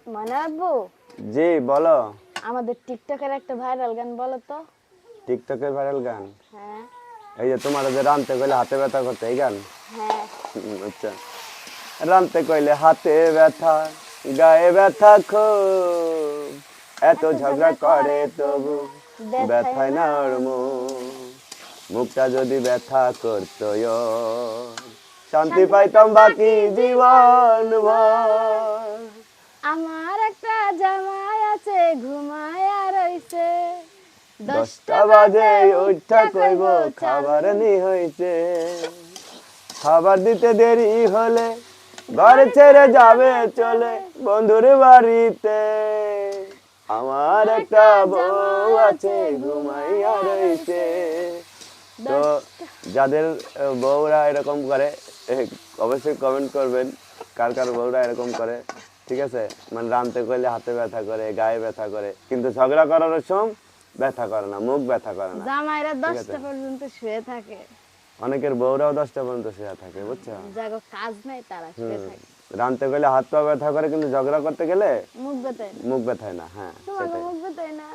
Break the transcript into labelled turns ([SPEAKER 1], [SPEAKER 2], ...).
[SPEAKER 1] মানে আব্বু,
[SPEAKER 2] জি বলো।
[SPEAKER 1] আমাদের টিকটকের একটা ভাইরাল গান বলো তো।
[SPEAKER 2] টিকটকের ভাইরাল গান?
[SPEAKER 1] হ্যাঁ
[SPEAKER 2] এই যে তোমার যে রানতে কইলে হাতে ব্যথা করতে, এই গান?
[SPEAKER 1] হ্যাঁ।
[SPEAKER 2] আচ্ছা। রানতে কইলে হাতে ব্যথা, গায়ে ব্যথা খুব, এত
[SPEAKER 1] এত
[SPEAKER 2] ঝগড়া
[SPEAKER 1] ঝগড়া
[SPEAKER 2] করে তবু
[SPEAKER 1] ব্যথায়
[SPEAKER 2] ব্যথায়
[SPEAKER 1] না
[SPEAKER 2] না
[SPEAKER 1] ওর
[SPEAKER 2] ওর মুখ। মুখটা যদি ব্যথা করতো শান্তি
[SPEAKER 1] শান্তি
[SPEAKER 2] পাইতাম
[SPEAKER 1] পেতাম
[SPEAKER 2] বাকি
[SPEAKER 1] বাকি
[SPEAKER 2] জীবন
[SPEAKER 1] জীবন।
[SPEAKER 2] ভর।
[SPEAKER 1] আমার একটা জামাই আছে ঘুমায়া রইছে, 10টা
[SPEAKER 2] 10টা
[SPEAKER 1] বাজে
[SPEAKER 2] বাজে
[SPEAKER 1] উঠটা
[SPEAKER 2] উঠটা
[SPEAKER 1] কইব
[SPEAKER 2] কইব খাবার
[SPEAKER 1] চালু।
[SPEAKER 2] নি হইছে, খাবার দিতে দেরি হলে ঘর
[SPEAKER 1] ঘরে
[SPEAKER 2] ছেড়ে
[SPEAKER 1] ছেড়ে
[SPEAKER 2] যাবে
[SPEAKER 1] যাবে
[SPEAKER 2] চলে
[SPEAKER 1] চলে।
[SPEAKER 2] বন্ধুর বাড়িতে। আমার একটা
[SPEAKER 1] একটা
[SPEAKER 2] বউ
[SPEAKER 1] জামাই
[SPEAKER 2] আছে
[SPEAKER 1] আছে
[SPEAKER 2] ঘুমাইয়া
[SPEAKER 1] ঘুমায়া
[SPEAKER 2] রইছে।
[SPEAKER 1] রইছে,
[SPEAKER 2] তো
[SPEAKER 1] 10টা।
[SPEAKER 2] যাদের বউরা এরকম করে, এ, অবশ্যই কমেন্ট করবেন কার কার বউরা এরকম করে। ঠিক আছে, মানে রানতে কইলে হাতে ব্যথা করে, গায়ে ব্যথা করে, কিন্তু ঝগড়া করার সময় ব্যথা করে না, মুখ ব্যথা করে না।
[SPEAKER 1] জামাইরা
[SPEAKER 2] ঠিক আছে,
[SPEAKER 1] 10টা পর্যন্ত শুয়ে থাকে,
[SPEAKER 2] অনেকের বউরাও 10টা পর্যন্ত শুয়ে থাকে, বুঝছো?
[SPEAKER 1] যাগো কাজ নাই তারা শুয়ে
[SPEAKER 2] হুম।
[SPEAKER 1] থাকে।
[SPEAKER 2] রানতে গেলে হাত পা ব্যথা করে, কিন্তু ঝগড়া করতে গেলে
[SPEAKER 1] মুখ বেতায় না,
[SPEAKER 2] মুখ ব্যথায় না। হ্যাঁ,
[SPEAKER 1] তোমাকে
[SPEAKER 2] সেটাই।
[SPEAKER 1] মুখ বেতায় না।